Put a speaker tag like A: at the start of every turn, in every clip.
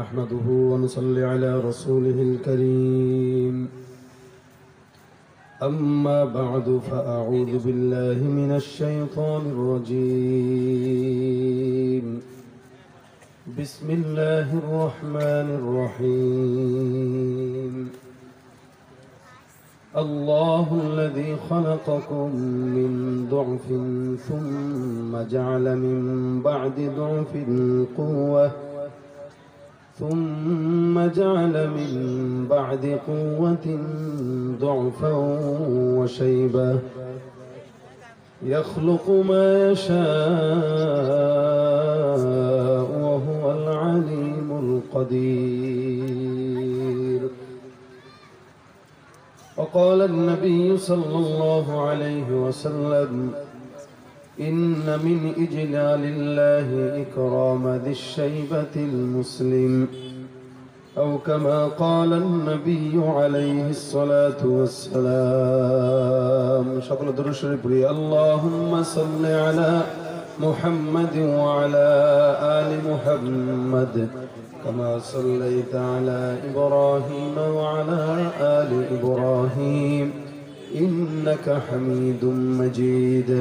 A: نحمده ونصلي على رسوله الكريم أما بعد فأعوذ بالله من الشيطان الرجيم بسم الله الرحمن الرحيم الله الذي خلقكم من ضعف ثم جعل من بعد ضعف قوة ثم جعل من بعد قوة ضعفا وشيبة يخلق ما يشاء وهو العليم القدير. وقال النبي صلى الله عليه وسلم إن من إجلال الله إكرام ذي الشيبة المسلم أو كما قال النبي عليه الصلاة والسلام. شكرا درود شريف اللهم صل على محمد وعلى آل محمد كما صليت على إبراهيم وعلى آل إبراهيم إنك حميد مجيد.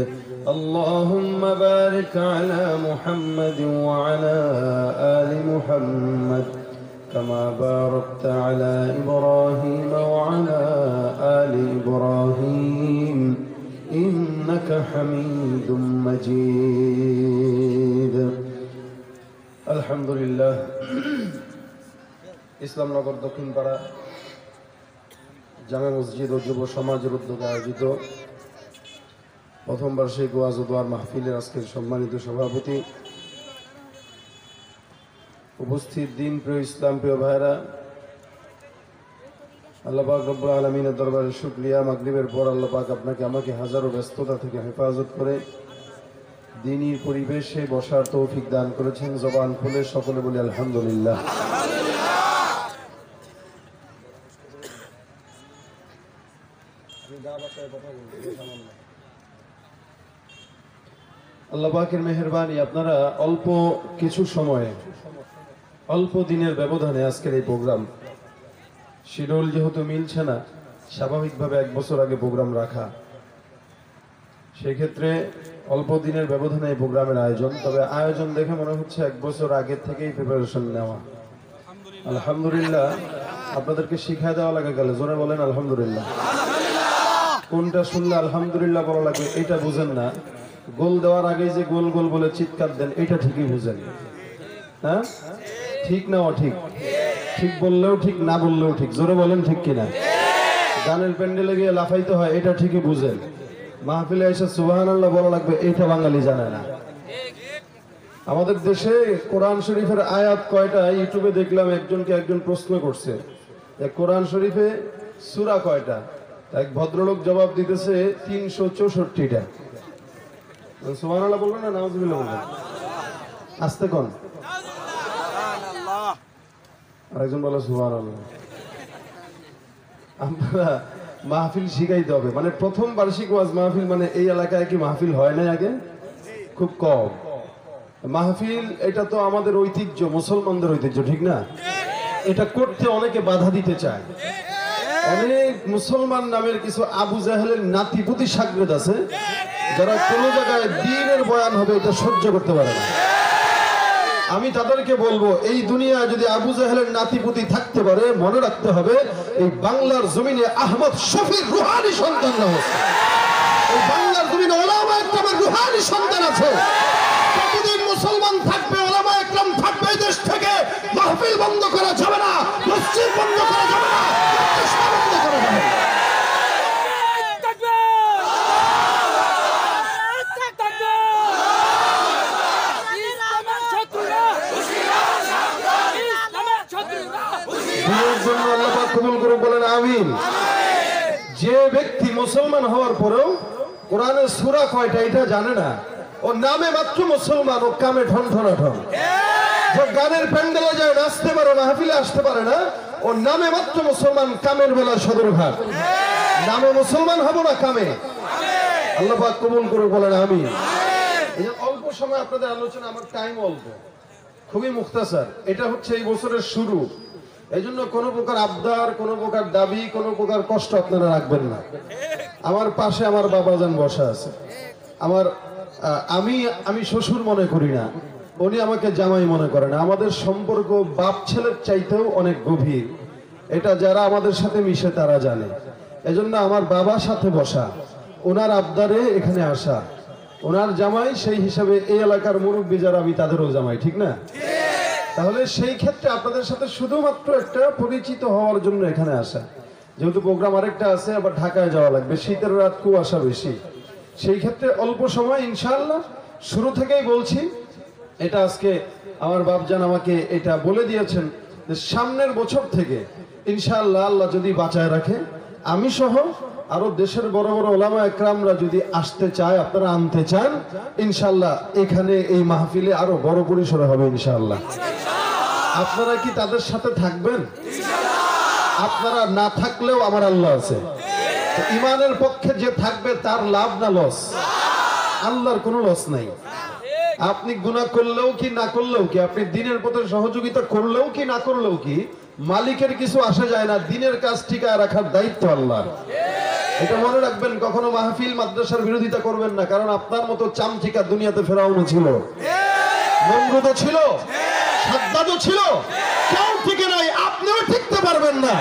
A: اللهم بارك على محمد وعلى آل محمد كما باركت على إبراهيم وعلى آل إبراهيم إنك حميد مجيد. الحمد لله. ইসলাম নগর দক্ষিণ পাড়া জামে মসজিদ ও যুব সমাজের উদ্যোগে আয়োজিত প্রথম বার্ষিক ওয়াজ ও দোয়ার মাহফিলের আজকের সম্মানিত সভাপতি, উপস্থিত দিন প্রিয় ইসলাম প্রিয় ভাইরা, আল্লাহ পাক রব্বুল আলামিনের দরবারে শুকরিয়া। মাগরিবের পর আল্লাহ পাক আপনাকে আমাকে হাজারো ব্যস্ততা থেকে হেফাজত করে দ্বীনি পরিবেশে বসার তৌফিক দান করেছেন। জবান খুলে সকলে বলি আলহামদুলিল্লাহ। আল্লাহ পাকের মেহেরবানি, আপনারা অল্প কিছু সময়ে অল্প দিনের ব্যবধানে আজকের এই প্রোগ্রাম, শিডিউল যেহেতু মিলছে না, স্বাভাবিকভাবে 1 বছর আগে প্রোগ্রাম রাখা, সেক্ষেত্রে অল্প দিনের ব্যবধানে এই প্রোগ্রামের আয়োজন। তবে আয়োজন দেখে মনে হচ্ছে 1 বছর আগের থেকেই প্রিপারেশন নেওয়া। আলহামদুলিল্লাহ। আপনাদেরকে শিখায় দেওয়া লাগে গেলে জোরে বলেন আলহামদুলিল্লাহ। কোনটা শুনলে আলহামদুলিল্লাহ বলা লাগবে এটা বুঝেন না, গোল দেওয়ার আগে যে গোল গোল বলে চিৎকার দেন এটা ঠিকই বুঝেন। হ্যাঁ, ঠিক না অঠিক? ঠিক বললেও ঠিক, না বললেও ঠিক। জোরে বলেন ঠিক কিনা? গানের প্যান্ডেলে গিয়ে লাফাইতে হয় এটা ঠিকই বুঝেন। মাহফিলে এসে সুবহানাল্লাহ বলা লাগবে এটা বাঙালি জানে না। আমাদের দেশে কোরআন শরীফের আয়াত কয়টা? ইউটিউবে দেখলাম একজন প্রশ্ন করছে কোরআন শরীফে সূরা কয়টা? এক ভদ্রলোক জবাব দিতেছে 364টা। সুবহানাল্লাহ বলবেন না নাউজুবিল্লাহ বলবেন? আস্তে কোন? আরেকজন বলে সুবহানাল্লাহ। আমরা মাহফিল শিখাইতে হবে। মানে প্রথম বার্ষিক ওয়াজ মাহফিল, মানে এই এলাকায় কি মাহফিল হয় না আগে? খুব কম মাহফিল। এটা তো আমাদের ঐতিহ্য, মুসলমানদের ঐতিহ্য, ঠিক না? এটা করতে অনেকে বাধা দিতে চায়। অনেক মুসলমান নামের কিছু আবু জাহেলের নাতিপুতি সাগরেদ আছে যারা কোনো জায়গায় দ্বীনের বয়ান হবে এটা সহ্য করতে পারে না। আমি তাদেরকে বলবো, এই দুনিয়ায় যদি আবু জাহেলের নাতিপুতি থাকতে পারে, মনে রাখতে হবে এই বাংলার জমিনে আহমদ শফির রুহানি সন্তান না হচ্ছে। এই বাংলার জমিনে ওলামা একরামের রুহানি সন্তান আছে। প্রতিদিন মুসলমান থাকবে, ওলামা একরাম থাকবে। এই দেশ থেকে মাহফিল বন্ধ করা যাবে না, মসজিদ বন্ধ করা যাবে না, মাদ্রাসা বন্ধ করা যাবে না। বলেন আমিন। যে ব্যক্তি মুসলমান হওয়ার পরেও কোরআনের সূরা কয়টা এটা জানে না, ও নামে মাত্র মুসলমান, ও কামে ঠন ঠনা ঠন। যে গানের প্যান্ডেলে যায় নাচতে পারে, মাহফিলে আসতে পারে না, ও নামে মাত্র মুসলমান, কামের বেলা সদরঘাট। নামে মুসলমান হব না কামে। আল্লাহ পাক কবুল করুন, বলেন আমিন। এই অল্প সময় আপনাদের আলোচনা, আমার টাইম অল্প, খুবই মুখতাসার। এটা হচ্ছে এই বছরের শুরু, এই জন্য কোনো প্রকার আবদার, কোনো প্রকার দাবি, কোনো প্রকার কষ্ট আপনারা রাখবেন না। আমার পাশে আমার বাবাজান বসা আছে। আমি শ্বশুর মনে করি না, উনি আমাকে জামাই মনে করে না। আমাদের সম্পর্ক বাপ ছেলের চাইতেও অনেক গভীর, এটা যারা আমাদের সাথে মিশে তারা জানে। এজন্য আমার বাবার সাথে বসা, ওনার আবদারে এখানে আসা, ওনার জামাই, সেই হিসাবে এই এলাকার মুরব্বী যারা আমি তাদেরও জামাই, ঠিক না? তাহলে সেই ক্ষেত্রে আপনাদের সাথে শুধুমাত্র একটা পরিচিত হওয়ার জন্য এখানে আসা। যেহেতু প্রোগ্রাম আরেকটা আছে, আবার ঢাকায় যাওয়া লাগবে, শীতের রাত, কুয়াশা বেশি, সেই ক্ষেত্রে অল্প সময় ইনশাআল্লাহ শুরু থেকেই বলছি, এটা আজকে আমার বাপজান আমাকে এটা বলে দিয়েছেন যে সামনের বছর থেকে ইনশাআল্লাহ আল্লাহ যদি বাঁচায় রাখে, আমি সহ আরো দেশের বড় বড় ওলামা একরামরা যদি আসতে চায়, আপনারা আনতে চান, ইনশাআল্লাহ এখানে এই মাহফিলে আরো বড় পরিসরে হবে ইনশাআল্লাহ। আপনারা কি তাদের সাথে থাকবেন? আপনারা না থাকলেও আমার আল্লাহ আছে। ইমানের পক্ষে যে থাকবে তার লাভ না লস? আল্লাহর কোনো লস নাই। আপনি গুনাহ করলেও কি না করলেও কি, আপনি দিনের পথে সহযোগিতা করলেও কি না করলেও কি, মালিকের কিছু আসে যায় না। দিনের কাজ টিকায় রাখার দায়িত্ব আল্লাহর। এটা মনে রাখবেন, কখনো মাহফিল মাদ্রাসার বিরোধিতা করবেন না, কারণ আপনার মতো চামচিকা দুনিয়াতে ফেরাউনও ছিল, নমরুদও ছিল, সাদ্দাদও ছিল, কেউ টিকে নাই, আপনিও টিকতে পারবেন না।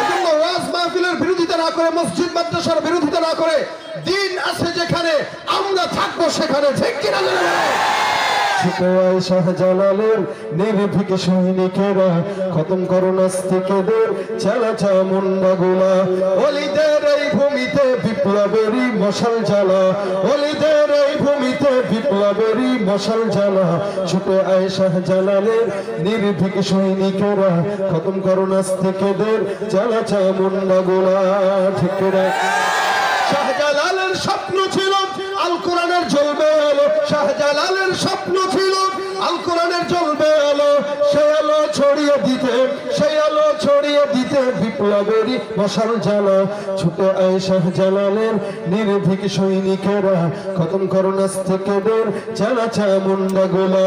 A: এজন্য ওয়াজ মাহফিলের বিরোধিতা না করে, মসজিদ মাদ্রাসার বিরোধিতা না করে, দিন আছে যেখানে আমরা থাকবো সেখানে, ঠিক কিনা? শাহজালালের নির্ভীক সৈনিকেরা খতম করো নাস্তিকেদের চালাচা মুন্ডাগুলা, ওলিদের এই ভূমিতে বিপ্লবেরই মশাল জ্বালা, ওলিদের এই ভূমিতে বিপ্লবেরই মশাল জ্বালা। ছুটে আয় শাহজালালের নির্ভীক সৈনিকেরা খতম করো নাস্তিকেদের চালাচা মুন্ডাগুলা, ঠিক কিনা? শাহজালালের স্বপ্ন ছিল আল কোরআনের জ্বলবে আলো, শাহজালালের স্বপ্ন ছিল আল কোরআনের জ্বলবে আলো, সেই আলো ছড়িয়ে দিতে, সেই আলো ছড়িয়ে দিতে বিপ্লবেরই মশাল জ্বালা। ছুটে আয় শাহজালালের নির্ভীক সৈনিকেরা খতম করো নাস্তিকেদের চালাচা মুন্ডাগুলা,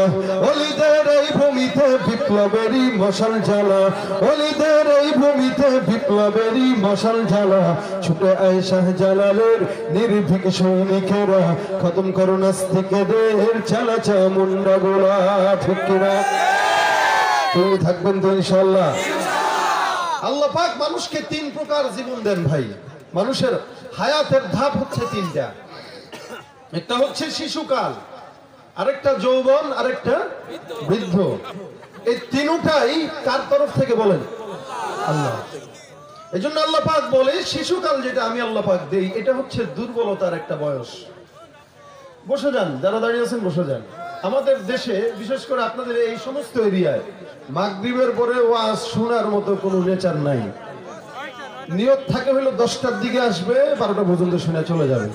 A: ওলিদের এই ভূমিতে বিপ্লবেরই মশাল জ্বালা, ওলিদের এই ভূমিতে বিপ্লবেরই মশাল জ্বালা। ছুটে আয় শাহজালালের নির্ভীক সৈনিকেরা খতম করো নাস্তিকেদের চালাচা মুন্ডাগুলা, ঠিক কিনা? তুমি থাকবেন তো ইনশাআল্লাহ? আল্লাহ পাক মানুষকে তিন প্রকার জীবন দেন ভাই। মানুষের হায়াতের ধাপ হচ্ছে তিনটা। একটা হচ্ছে শিশুকাল, আরেকটা যৌবন, আরেকটা বৃদ্ধ। এই তিনটাই কার তরফ থেকে বলেন? আল্লাহ। এই জন্য আল্লাহ পাক বলে শিশুকাল যেটা আমি আল্লাহ পাক দেই, এটা হচ্ছে দুর্বলতার একটা বয়স। বসে যান, যারা দাঁড়িয়ে আছেন বসে যান। আমাদের দেশে বিশেষ করে আপনাদের এই সমস্ত এরিয়ায় মাগরিবের পরে ওয়াজ শোনার মতো কোনো নেচার নাই। নিয়ত থাকে হলো 10টার দিকে আসবে, 12টা পর্যন্ত শুনে চলে যাবে।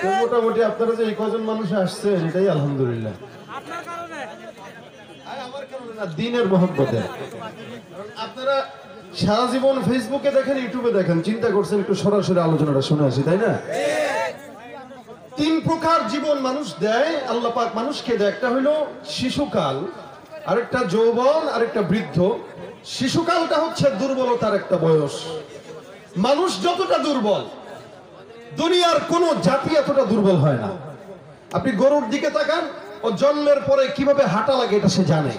A: তো মোটামুটি আপনারা যে এই কজন মানুষ আসছে, এটাই আলহামদুলিল্লাহ। আমার কারণে না, দিনের মহব্বতে। আপনারা সারা জীবন ফেসবুকে দেখেন, ইউটিউবে দেখেন, চিন্তা করছেন একটু সরাসরি আলোচনাটা শুনে আসি, তাই না? তিন প্রকার জীবন মানুষ দেয়, আল্লাহ পাক মানুষকে দেয়। একটা হলো শিশুকাল, আরেকটা যৌবন, আরেকটা বৃদ্ধ। শিশুকালটা হচ্ছে দুর্বলতার একটা বয়স। মানুষ যতটা দুর্বল, দুনিয়ার কোন জাতি এতটা দুর্বল হয় না। আপনি গরুর দিকে তাকান, ও জন্মের পরে কিভাবে হাঁটা লাগে এটা সে জানে।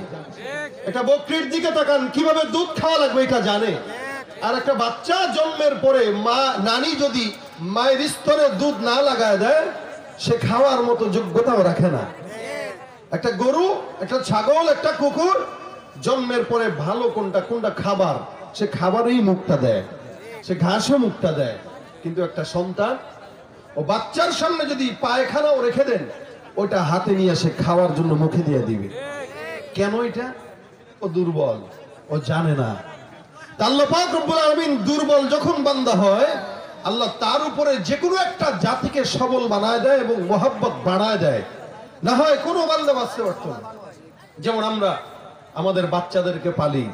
A: একটা বকরির দিকে তাকান, কিভাবে দুধ খাওয়া লাগবে এটা জানে। আর একটা বাচ্চা জন্মের পরে নানি যদি মায়ের স্তরে দুধ না লাগায় দেয়, সে খাওয়ার মতো যোগ্যতাও রাখে না। একটা গরু, একটা ছাগল, একটা কুকুর জন্মের পরে ভালো কোনটা কোনটা খাবার, সে খাবারই মুখটা দেয়, সে ঘাসও মুখটা দেয়। কিন্তু একটা সন্তান, ও বাচ্চার সামনে যদি পায়খানাও রেখে দেন, ওটা হাতে নিয়ে সে খাওয়ার জন্য মুখে দিয়ে দিবে। কেন? এটা ও দুর্বল, ও জানে না। আল্লাহ পাক রব্বুল আলামিন দুর্বল যখন বান্দা হয়, আল্লাহ তার উপরে যে কোনো একটা জাতিকে সবল বানায় দেয় এবং মহব্বত বাড়ায় দেয়। না হয় কোনো বান্দা বাঁচতে পারত না। যেমন আমরা আমাদের বাচ্চাদেরকে পালি,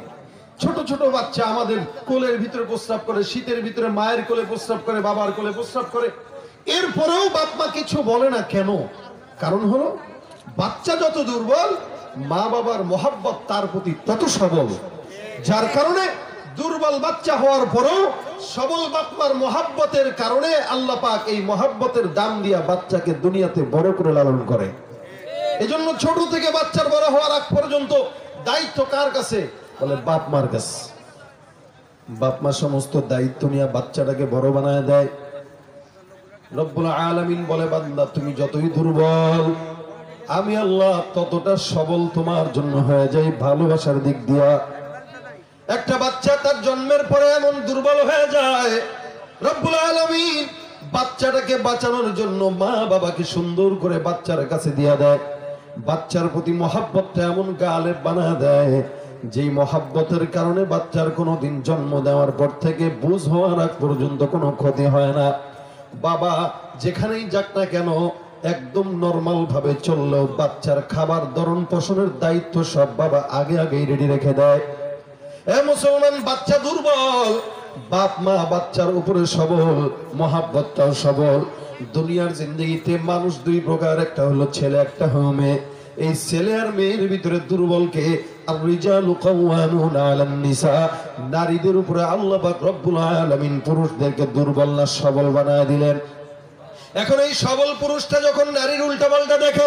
A: ছোট ছোট বাচ্চা আমাদের কোলের ভিতরে প্রস্রাব করে, শীতের ভিতরে মায়ের কোলে প্রস্রাব করে, বাবার কোলে প্রস্রাব করে, এরপরেও বাপ মা কিছু বলে না। কেন? কারণ হলো বাচ্চা যত দুর্বল,
B: মা বাবার মহাব্বত তার প্রতি তত সবল, যার কারণে দুর্বল বাচ্চা হওয়ার পরেও সবল বাপমার মহাব্বতের কারণে আল্লাহ পাক এই মহাব্বতের দাম দিয়া বাচ্চাকে দুনিয়াতে বড় করে লালন করে। এজন্য ছোট থেকে বাচ্চার বড় হওয়ার আগ পর্যন্ত দায়িত্ব কার কাছে? বলে বাপ মার কাছে। বাপ মা সমস্ত দায়িত্ব নিয়ে বাচ্চাটাকে বড় বানায় দেয়। রব্বুল আলামিন বলে, বান্দা তুমি যতই দুর্বল, আমি আল্লাহ ততটা সবল তোমার জন্য হয়ে যাই ভালোবাসার দিক দিয়া। একটা বাচ্চা তার জন্মের পরে এমন দুর্বল হয়ে যায়, রব্বুল আলামিন বাচ্চাটাকে বাঁচানোর জন্য মা বাবাকে সুন্দর করে বাচ্চার কাছে দিয়া দেয়। বাচ্চার প্রতি মহাব্বতটা এমন গালে বানা দেয়, যেই মহাব্বতের কারণে বাচ্চার কোনোদিন জন্ম দেওয়ার পর থেকে বুঝ হওয়ার আগ পর্যন্ত কোনো ক্ষতি হয় না। বাবা যেখানেই যাক না কেন একদম নরমাল ভাবে চললেও বাচ্চার খাবার ধরন পোষণের দায়িত্ব সব বাবা আগে আগেই রেডি রেখে দেয়। এ মুসলমান, বাচ্চা দুর্বল, বাপ মা বাচ্চার উপরে সবল, মহাব্বতটাও সবল। দুনিয়ার জিন্দগিতে মানুষ দুই প্রকার, একটা হলো ছেলে, একটা হলো মেয়ে। এই ছেলে আর মেয়ের ভিতরে দুর্বলকে আর-রিজালু কাওয়ামুনা আলান নিসা, নারীদের উপরে আল্লাহ পাক রব্বুল আলামিন পুরুষদেরকে দুর্বল না সবল বানায় দিলেন। এখন এই সবল পুরুষটা যখন নারীর উল্টাপাল্টা দেখে,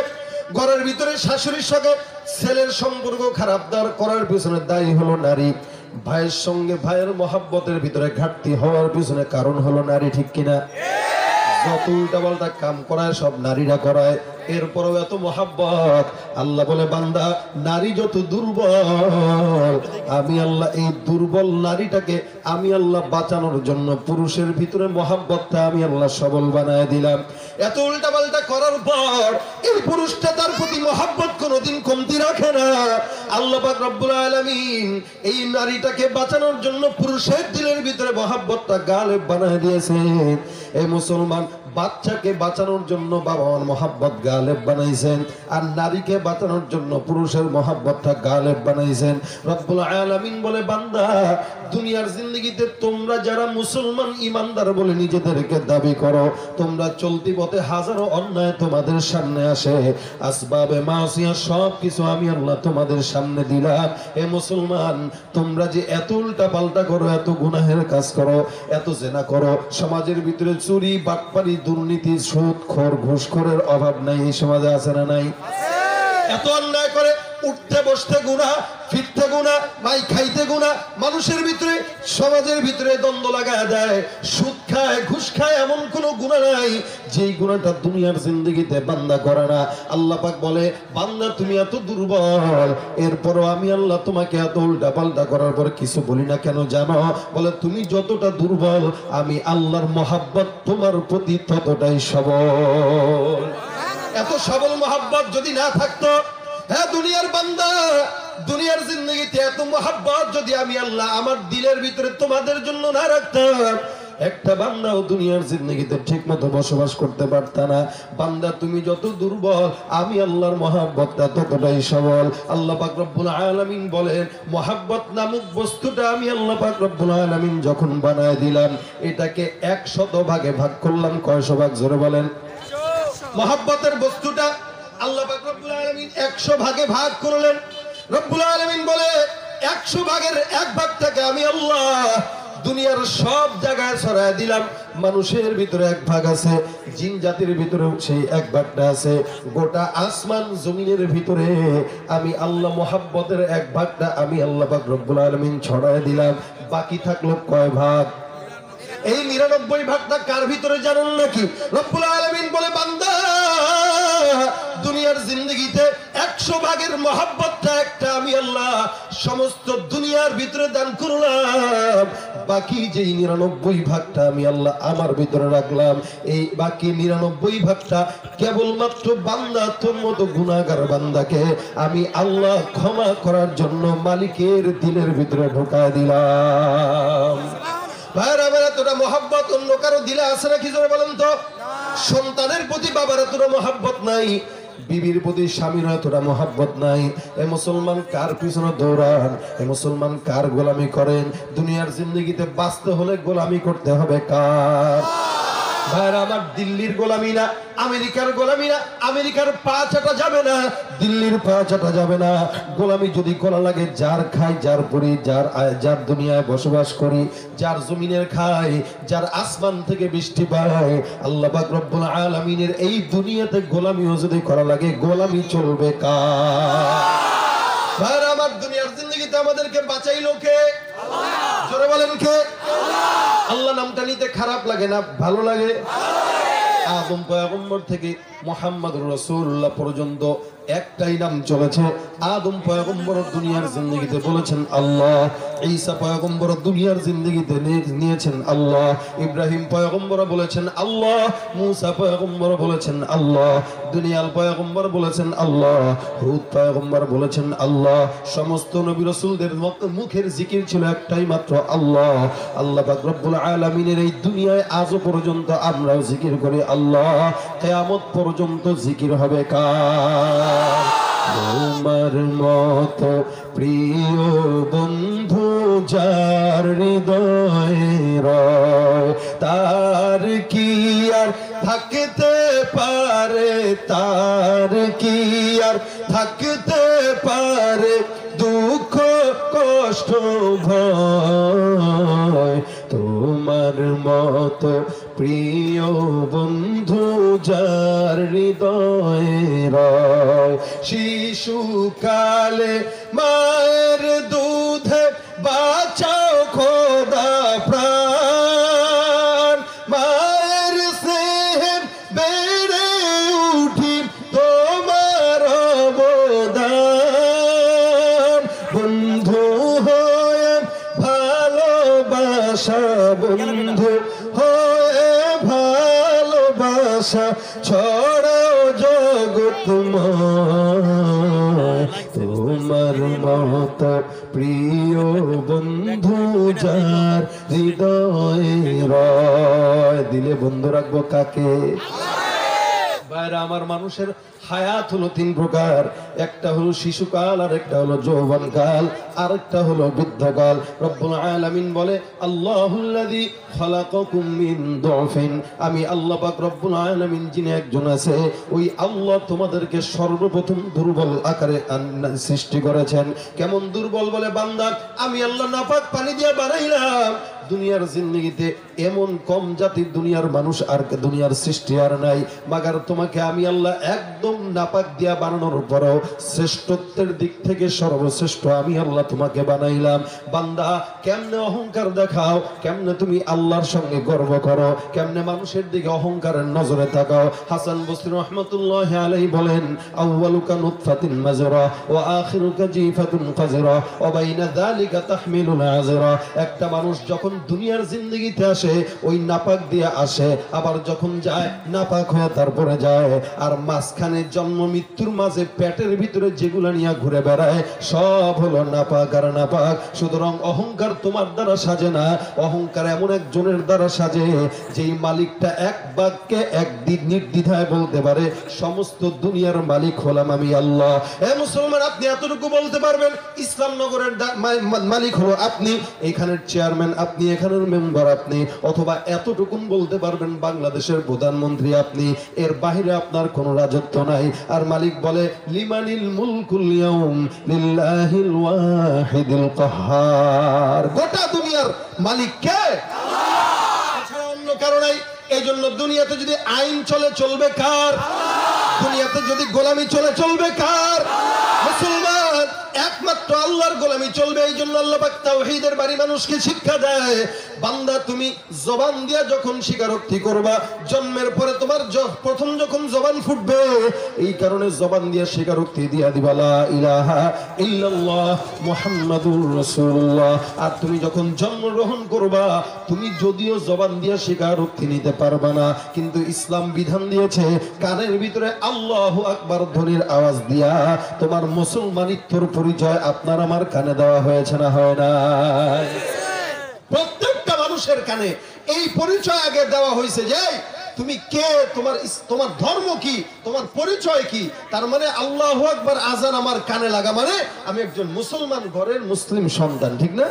B: ঘরের ভিতরে শাশুড়ির সঙ্গে ছেলের সম্পর্ক খারাপ করার পিছনে দায়ী হলো নারী। ভাইয়ের সঙ্গে ভাইয়ের মহাব্বতের ভিতরে ঘাটতি হওয়ার পিছনে কারণ হলো নারী, ঠিক কিনা? যত উল্টাপাল্টা কাম করায় সব নারীরা করায়, এরপরও এত মহাব্বত। আল্লাহ বলে, বান্দা নারী যত দুর্বল, আমি আল্লাহ এই দুর্বল নারীটাকে আমি আল্লাহ বাঁচানোর জন্য পুরুষের ভিতরে মহাব্বতটা আমি আল্লাহ সবল বানায় দিলাম। এত উল্টাপাল্টা করার পর এই পুরুষটা তার প্রতি মহাব্বত কোনোদিন কমতি রাখে না। আল্লাহ পাক রব্বুল আলামিন এই নারীটাকে বাঁচানোর জন্য পুরুষের দিলের ভিতরে মহাব্বতটা গালেব বানায় দিয়েছেন। এই মুসলমান, বাচ্চাকে বাঁচানোর জন্য বাবা মার মহাব্বত গালেব বানাইছেন, আর নারীকে বাঁচানোর জন্য পুরুষের মহাব্বতটা গালেব বানাইছেন। রব্বুল আলামিন বলে, বান্দা দুনিয়ার জিন্দগিতে তোমরা যারা মুসলমান ইমানদার বলে নিজেদেরকে দাবি করো, তোমরা চলতি পথে হাজারো অন্যায় তোমাদের সামনে আসে, আসবাবে মাসিয়া সব কিছু আমি আল্লাহ তোমাদের সামনে দিলাম। এ মুসলমান, তোমরা যে এত উল্টা পাল্টা করো, এত গুনাহের কাজ করো, এত জেনা করো, সমাজের ভিতরে চুরি বাটপারি দুর্নীতি সুদখোর ঘুষখোরের অভাব নাই এই সমাজে, আছে না নাই? এত অন্যায় করে, উঠতে বসতে গুনাহ, ফিরতে গুনাহ, মাই খাইতে গুনাহ, মানুষের ভিতরে সমাজের ভিতরে দ্বন্দ্ব লাগায় দেয়, সুদ খায় ঘুষ খায়, এমন কোন গুনাহ নাই যেই গুনাহটা দুনিয়ার জিন্দগিতে বান্দা করে না। আল্লাহ পাক বলে, বান্দা তুমি এত দুর্বল, এরপরও আমি আল্লাহ তোমাকে এত উল্টা পাল্টা করার পর কিছু বলি না কেন জানো? বলে, তুমি যতটা দুর্বল আমি আল্লাহর মহাব্বত তোমার প্রতি ততটাই সবল। এত সবল মহাব্বত যদি না থাকতো, হ্যাঁ দুনিয়ার বান্দা, দুনিয়ার জিন্দগিতে এত মহাব্বত যদি আমি আল্লাহ আমার দিলের ভিতরে তোমাদের জন্য না রাখতাম, একটা বান্দাও দুনিয়ার জিন্দগিতে ঠিক মতো বসবাস করতে পারত না। বান্দা তুমি যত দুর্বল, আমি আল্লাহর মহাব্বতটা ততটাই সবল। আল্লাহ পাক রব্বুল আলামিন বলেন, মহাব্বত নামক বস্তুটা আমি আল্লাহ পাক রব্বুল আলামিন যখন বানায় দিলাম, এটাকে 100 ভাগে ভাগ করলাম। কয়শো ভাগ? জোরে বলেন। মহাব্বতের বস্তুটা আল্লাহ পাক রব্বুল আলামিন 100 ভাগে ভাগ করলেন। রব্বুল আলামিন বলে, 100 ভাগের 1 ভাগটাকে আমি আল্লাহ দুনিয়ার সব জায়গায় ছড়ায় দিলাম। মানুষের ভিতরে 1 ভাগ আছে, জিন জাতির ভিতরেও সেই 1 ভাগটা আছে, গোটা আসমান জমিনের ভিতরে আমি আল্লাহ মহাব্বতের 1 ভাগটা আমি আল্লাহ পাক রব্বুল আলামিন ছড়ায় দিলাম। বাকি থাকলো কয় ভাগ? এই 99 ভাগটা কার ভিতরে জানেন নাকি? রব্বুল আলামিন বলে, বান্দা দুনিয়ার জিন্দগিতে 100 ভাগের মহাব্বতটা একটা আমি আল্লাহ সমস্ত দুনিয়ার ভিতরে দান করলাম। বাকি যেই 99 ভাগটা আমি আল্লাহ আমার ভিতরে রাখলাম, এই বাকি 99 ভাগটা কেবলমাত্র বান্দা তোর মতো গুনাহগার বান্দাকে আমি আল্লাহ ক্ষমা করার জন্য মালিকের দিলের ভিতরে ঢোকায় দিলাম। ভাইরা ভাইরা, তোরা মহাব্বত অন্য কারো দিলে আছে নাকি? জোরে বলেন তো। সন্তানের প্রতি বাবার তোরা মহাব্বত নাই, বিবির প্রতি স্বামীর তোরা মহাব্বত নাই। এ মুসলমান, কার পিছনে দৌড়ান? এ মুসলমান, কার গোলামি করেন? দুনিয়ার জিন্দগিতে বাঁচতে হলে গোলামি করতে হবে কার? ভাইরা আমার, দিল্লির গোলামি না, আমেরিকার গোলামি না, আমেরিকার পা চাটা যাবে না, দিল্লির পা চাটা যাবে না। গোলামি যদি করা লাগে, যার খাই, যার পরি, যার দুনিয়ায় বসবাস করি, যার জমিনের খাই, যার আসমান থেকে বৃষ্টি পায়, আল্লাহ পাক রব্বুল আলামিনের এই দুনিয়াতে গোলামিও যদি করা লাগে, গোলামি চলবে কার? ভাইরা আমার, দুনিয়ার জিন্দগিতে আমাদেরকে বাঁচাইলো কে? জোরে বলেন কে? আল্লাহ নামটা নিতে খারাপ লাগে না, ভালো লাগে? আদম পয়গম্বর থেকে মুহাম্মদুর রাসূলুল্লাহ পর্যন্ত একটাই নাম চলেছে। আদম পয়গম্বর দুনিয়ার জিন্দগিতে বলেছেন আল্লাহ, ঈসা পয়গম্বর দুনিয়ার জিন্দগিতে নিয়েছেন আল্লাহ, ইব্রাহিম পয়গম্বর বলেছেন আল্লাহ, মুসা পয়গম্বর বলেছেন আল্লাহ, দুনিয়ার পয়গম্বর বলেছেন আল্লাহ, হুদ পয়গম্বর বলেছেন আল্লাহ। সমস্ত নবী রাসূলদের মুখের জিকির ছিল একটাই মাত্র আল্লাহ। আল্লাহ পাক রব্বুল আলামিনের এই দুনিয়ায় আজও পর্যন্ত আমরাও জিকির করি আল্লাহ। কিয়ামত পর্যন্ত জিকির হবে কার? তোমার মতো প্রিয় বন্ধু যার হৃদয়ে রয়, তার কি আর থাকতে পারে, তার কি আর থাকতে পারে দুঃখ কষ্ট ভয়। তোমার মতো প্রিয় বন্ধু যার হৃদয়ে রয়, শিশুকালে মায়ের দুধে বাঁচাও খোদা প্রাণ, মায়ের স্নেহে বেড়ে উঠি তোমার অবদান। বন্ধু হয়ে ভালোবাসা, বন্ধু হয়ে ভালোবাসা ছড়াও জগৎময়। তোমার মতো প্রিয় বন্ধু যার হৃদয়ে রয়। দিলে বন্ধু রাখবো কাকে? ভাইরা আমার, মানুষের হায়াত হলো তিন প্রকার। একটা হলো শিশুকাল, আর একটা হলো যৌবনকাল, আর একটা হলো বৃদ্ধকাল। রব্বুল আলামিন বলে আল্লাহুল্লাযী খালাকাকুম মিন দুফিন, আমি আল্লাহ পাক রব্বুল আলামিন যিনি একজন আছে, ওই আল্লাহ তোমাদেরকে সর্বপ্রথম দুর্বল আকারে সৃষ্টি করেছেন। কেমন দুর্বল? বলে বান্দা, আমি আল্লাহ নাপাক পানি দিয়ে বানাইলাম। দুনিয়ার জিন্দগিতে এমন কম জাতির দুনিয়ার মানুষ আর দুনিয়ার সৃষ্টি আর নাই, মাগার তোমাকে আমি আল্লাহ একদম নাপাক দিয়া বানানোর পরও শ্রেষ্ঠত্বের দিক থেকে সর্বশ্রেষ্ঠ আমি আল্লাহ তোমাকে বানাইলাম। বান্দা, কেমনে অহংকার দেখাও, কেমনে তুমি আল্লাহর সঙ্গে গর্ব করো, কেমনে মানুষের দিকে অহংকারের নজরে তাকাও। হাসান বসরি রাহমাতুল্লাহি আলাইহি বলেন, আউয়ালুকা নুতফাতিন মাজরা ওয়া আখিরুকা জিফাতুন ফাজরা ওয়া বাইনা যালিকা তাহমিলুন আযরা। একটা মানুষ যখন দুনিয়ার জিন্দগিতে আসে, ওই নাপাক দিয়ে আসে, আবার যখন যায় নাপাক হয়ে তারপরে যায়। আর মাঝখানে জন্ম মৃত্যুর মাঝে পেটের ভিতরে যেগুলা নিয়ে ঘুরে বেড়ায়, সব হলো নাপাক আর নাপাক। সুতরাং অহংকার তোমার দ্বারা সাজে না, অহংকার এমন একজনের দ্বারা সাজে যেই মালিকটা এক বাক্যে একদিন নির্দ্বিধায় বলতে পারে, সমস্ত দুনিয়ার মালিক হলাম আমি আল্লাহ। এ মুসলমান, আপনি এতটুকু বলতে পারবেন ইসলামনগরের মালিক হলো আপনি, এখানের চেয়ারম্যান আপনি, এখানের মেম্বার আপনি, অথবা এতটুকুন বলতে পারবেন বাংলাদেশের প্রধানমন্ত্রী আপনি, এর বাহিরে আপনার কোনো রাজত্ব নাই। আর মালিক বলে লিমানিল মুলকুল ইয়াউম লিল্লাহিল ওয়াহিদিল কাহ্হার। গোটা দুনিয়ার মালিক কে? আল্লাহ, এছাড়া অন্য কারো নাই। এই জন্য দুনিয়াতে যদি আইন চলে, চলবে কার? দুনিয়াতে যদি গোলামি চলে, চলবে কার? মুসলমান, একমাত্র আল্লাহর গোলামি চলবে। এই জন্য আল্লাহ পাক তাওহীদের বাড়ি মানুষকে শিক্ষা দেয়, বান্দা তুমি জবান দিয়া যখন স্বীকারোক্তি করবা, জন্মের পরে তোমার প্রথম যখন জবান ফুটবে, এই কারণে জবান দিয়া স্বীকারোক্তি দিয়া দিবা লা ইলাহা ইল্লাল্লাহ মুহাম্মাদুর রাসূলুল্লাহ। আর তুমি যখন জন্মগ্রহণ করবা, তুমি যদিও জবান দিয়া স্বীকারোক্তি নিতে পারবা না, কিন্তু ইসলাম বিধান দিয়েছে কানের ভিতরে আল্লাহু আকবার ধ্বনির আওয়াজ দিয়া তোমার মুসলমানিত্বর পরিচয় আপনার আমার কানে দেওয়া হয়েছে না হয় না? প্রত্যেকটা মানুষের কানে এই পরিচয় আগে দেওয়া হয়েছে যে তুমি কে, তোমার ধর্ম কি, তোমার পরিচয় কি। তার মানে আল্লাহু আকবার আযান আমার কানে লাগা মানে আমি একজন মুসলমান ঘরের মুসলিম সন্তান, ঠিক না?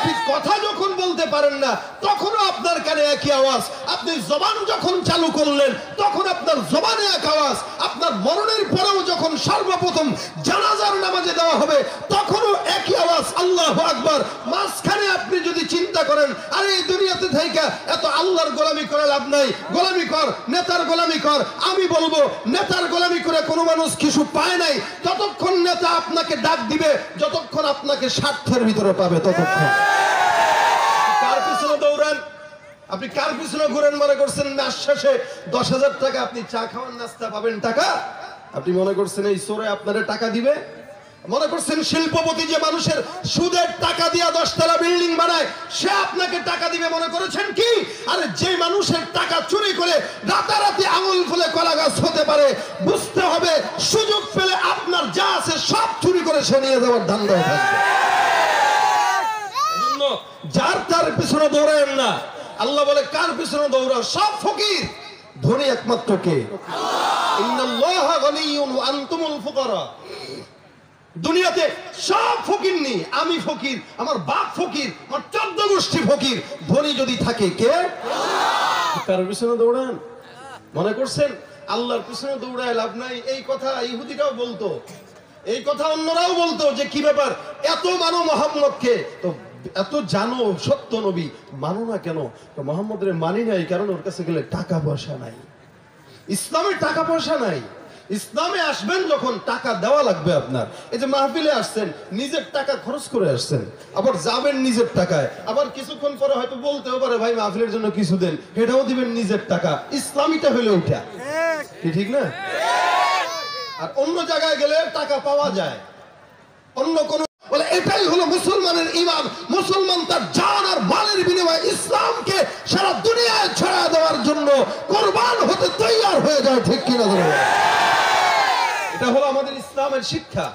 B: আপনি কথা যখন বলতে পারেন না তখনও আপনার কানে একই আওয়াজ, আপনি জবান যখন চালু করলেন তখন আপনার জবানে এক আওয়াজ, আপনার মরণের পরেও যখন সর্বপ্রথম জানাজার নামাজে দেওয়া হবে তখনও একই আওয়াজ, আল্লাহু আকবার। মাঝখানে আপনি যদি চিন্তা করেন আরে এই দুনিয়াতে থেকে এত আল্লাহর গোলামি করে লাভ নাই, গোলামি কর, নেতার গোলামি কর, আমি বলবো নেতার গোলামি করে কোনো মানুষ কিছু পায় নাই। ততক্ষণ নেতা আপনাকে ডাক দিবে যতক্ষণ আপনাকে স্বার্থের ভিতরে পাবে ততক্ষণ। কার পিছনে দৌড়ান? আপনি কার পিছনে ঘুরেন মনে করছেন মাস শেষে 10,000 টাকা আপনি চা খাওয়ার নাস্তা পাবেন টাকা? আপনি মনে করছেন এই চোরে আপনারে টাকা দিবে? মনে করছেন শিল্পপতি যে মানুষের সুদের টাকা দিয়া 10 তলা বিল্ডিং বানায় সে আপনাকে টাকা দিবে মনে করেছেন কি? আরে যে মানুষের টাকা চুরি করে রাতারাতি আঙুল ফুলে কলা গাছ হতে পারে, বুঝতে হবে সুযোগ পেলে আপনার যা আছে সব চুরি করে সে নিয়ে যাওয়ার ধান্দা থাকবে। এজন্য যার তার পিছনে দৌড়ায়েন না। আল্লাহ বলে কার পিছনে দৌড়াও? সব ফকির, ধনী একমাত্র কে? ইন্নাল্লাহা গনিয়্যুন ওয়া আনতুমুল ফুকারা। দুনিয়াতে সব ফকির নেই, আমি ফকির, আমার বাপ ফকির, আমার 14 গোষ্ঠী ফকির। ধনী যদি থাকে কে? কার পিছনে দৌড়ান? মনে করছেন আল্লাহর পিছনে দৌড়ায় লাভ নাই? এই কথা ইহুদিরাও বলতো, এই কথা অন্যরাও বলতো যে কি ব্যাপার এত মানো মোহাম্মদকে, তো এত জানো সত্য নবী মানো না কেন? মোহাম্মদের মানি নাই কারণ ওর কাছে গেলে টাকা পয়সা নাই। ইসলামে টাকা পয়সা নাই। ইসলামে আসবেন যখন টাকা দেওয়া লাগবে আপনার। এই যে মাহফিলে আসছেন নিজের টাকা খরচ করে আসছেন, আবার যাবেন নিজের টাকায়, আবার কিছুক্ষণ পরে হয়তো বলতেও পারে ভাই মাহফিলের জন্য কিছু দেন, এটাও দিবেন নিজের টাকা। ইসলামীটা হলো ওইটা, ঠিক না? আর অন্য জায়গায় গেলে টাকা পাওয়া যায় অন্য কোন, বলে এটাই হলো মুসলমানের ঈমান। মুসলমান তার জান আর মালের বিনিময়ে ইসলামকে সারা দুনিয়ায় ছড়া দেওয়ার জন্য কুরবান হতে তৈয়ার হয়ে যায়, ঠিক কিনা? এটা হলো আমাদের ইসলামের শিক্ষা।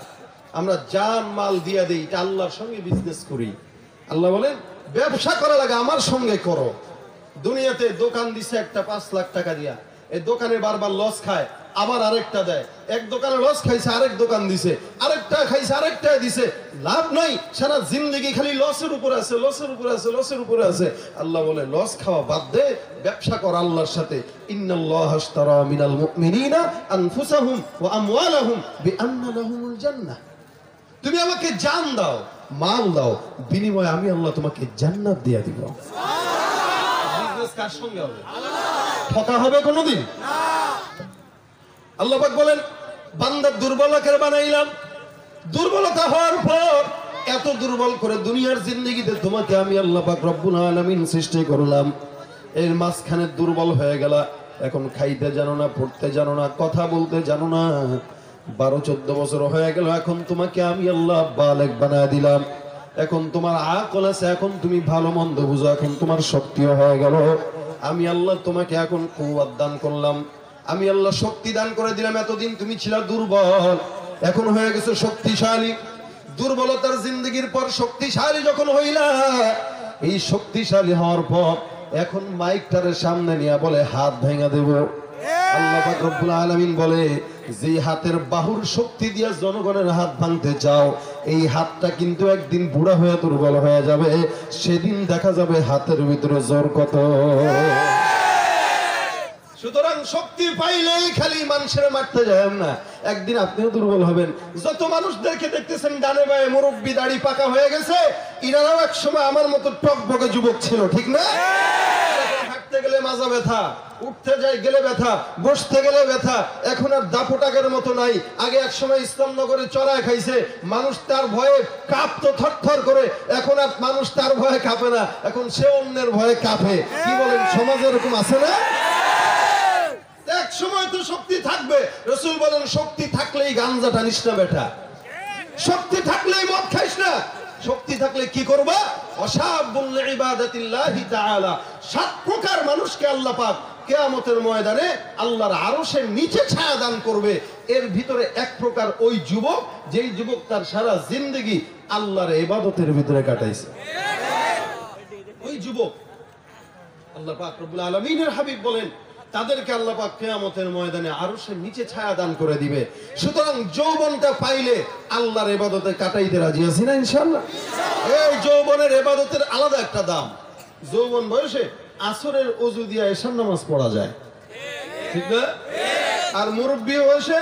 B: আমরা জান মাল দিয়ে দেই, এটা আল্লাহর সঙ্গে বিজনেস করি। আল্লাহ বলেন ব্যবসা করা লাগে আমার সঙ্গে করো। দুনিয়াতে দোকান দিছে একটা 5 লাখ টাকা দিয়া, এই দোকানে বারবার লস খায়, আবার আরেকটা দেয়। এক দোকানে লস খাইছে আরেক দোকান দিছে, আরেকটা খাইছে আরেকটা দিছে, লাভ নাই। সারা জিন্দেগি খালি লসের উপরে আছে, লসের উপরে আছে, লসের উপরে আছে। আল্লাহ বলে লস খাওয়া বাদ দে, ব্যবসা কর আল্লাহর সাথে। ইন্নাল্লাহা আশতারা মিনাল মুমিনিনা আনফুসাহুম ওয়া আমওয়ালাহুম বিআন্না লাহুমুল জান্নাহ। তুমি আমাকে জান দাও, মাল দাও, বিনিময়ে আমি আল্লাহ তোমাকে জান্নাত দিয়ে দিব। বিজনেস কার সঙ্গে হবে? ঠকা হবে কোনোদিন? আল্লাহ পাক বলেন বান্দা দুর্বলকে বানাইলাম, দুর্বলতা হওয়ার পর এত দুর্বল করে দুনিয়ার জিন্দেগিতে তোমাকে আমি আল্লাহ পাক রব্বুল আলামিন সৃষ্টি করলাম। এর মাঝখানে দুর্বল হয়ে গেলা, এখন খাইতে জানো না, পড়তে জানো না, কথা বলতে জানো না, 12-14 বছর হয়ে গেল। এখন তোমাকে আমি আল্লাহ বালেগ বানায় দিলাম, এখন তোমার আকল আছে, এখন তুমি ভালো মন্দ বুঝো, এখন তোমার শক্তিও হয়ে গেল। আমি আল্লাহ তোমাকে এখন কুওয়াত দান করলাম, আমি আল্লাহ শক্তি দান করে দিলাম। এতদিন তুমি ছিলা দুর্বল, এখন হয়ে গেছে শক্তিশালী। দুর্বলতার জিন্দগির পর শক্তিশালী যখন হইলা, এই শক্তিশালী হওয়ার পর এখন মাইকটারে সামনে নিয়ে বলে হাত ভেঙে দেব। আল্লাহ পাক রব্বুল আলামিন বলে যে হাতের বাহুর শক্তি দিয়ে জনগণের হাত ভাঙতে চাও, এই হাতটা কিন্তু একদিন বুড়া হয়ে দুর্বল হয়ে যাবে, সেদিন দেখা যাবে হাতের ভিতরে জোর কত। সুতরাং শক্তি পাইলেই খালি মানুষের মারতে যায় না, একদিন আপনিও দুর্বল হবেন। যত মানুষদেরকে দেখতেছেন ডানে বায়ে মুরব্বি দাড়ি পাকা হয়ে গেছে, ইনারাও এক সময় আমার মতো টকবকে যুবক ছিল, ঠিক না? হাঁটতে গেলে মাজা ব্যথা, উঠতে যাই গেলে ব্যথা, বসতে গেলে ব্যথা, এখন আর দাপটাকের মতো নাই। আগে এক সময় ইসলামনগরে চড়ায় খাইছে, মানুষ তার ভয়ে কাঁপতো থরথর করে, এখন আর মানুষ তার ভয়ে কাঁপে না, এখন সে অন্যের ভয়ে কাঁপে। কি বলেন, সমাজে এরকম আছে না? এক সময় তো শক্তি থাকবে। রাসূল বলেন শক্তি থাকলেই গাঞ্জা টানিস না বেটা, শক্তি থাকলেই মদ খাইস না, শক্তি থাকলে কি করবা? অসাবুল ইবাদাতিল্লাহি তাআলা। 7 প্রকার মানুষকে আল্লাহ পাক কিয়ামতের ময়দানে আল্লাহর আরশের নিচে ছায়া দান করবে। এর ভিতরে এক প্রকার ওই যুবক, যেই যুবক তার সারা জিন্দেগি আল্লাহর ইবাদতের ভিতরে কাটাইছে। ওই যুবক আল্লাহ পাক রব্বুল আলামিনের হাবিব বলেন তাদেরকে আল্লাহ পাক কিয়ামতের ময়দানে আরশের নিচে ছায়া দান করে দিবে। সুতরাং যৌবনটা পাইলে আল্লাহর ইবাদতে কাটাইতে রাজি আছি না ইনশাআল্লাহ? এই যৌবনের ইবাদতের আলাদা একটা দাম। যৌবন বয়সে আসরের ওযু দিয়ে এশার নামাজ পড়া যায়, ঠিক না? আর মুরব্বি বয়সে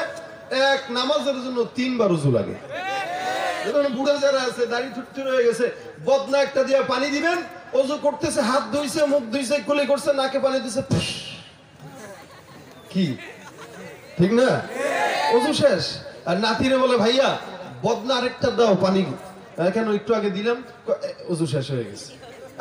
B: এক নামাজের জন্য 3 বার ওযু লাগে। যখন বুড়া যারা আছে, দাড়ি থুটথুর হয়ে গেছে, বদনা একটা দিয়ে পানি দিবেন, ওযু করতেছে, হাত ধুইছে, মুখ ধুইছে, কুলি করছে, নাকে পানি দিছে, কি ঠিক না? ওযু শেষ। আর নাতিরে বলে ভাইয়া বদনা আরেকটা দাও পানি, কেন একটু আগে দিলাম, ওযু শেষ হয়ে গেছে।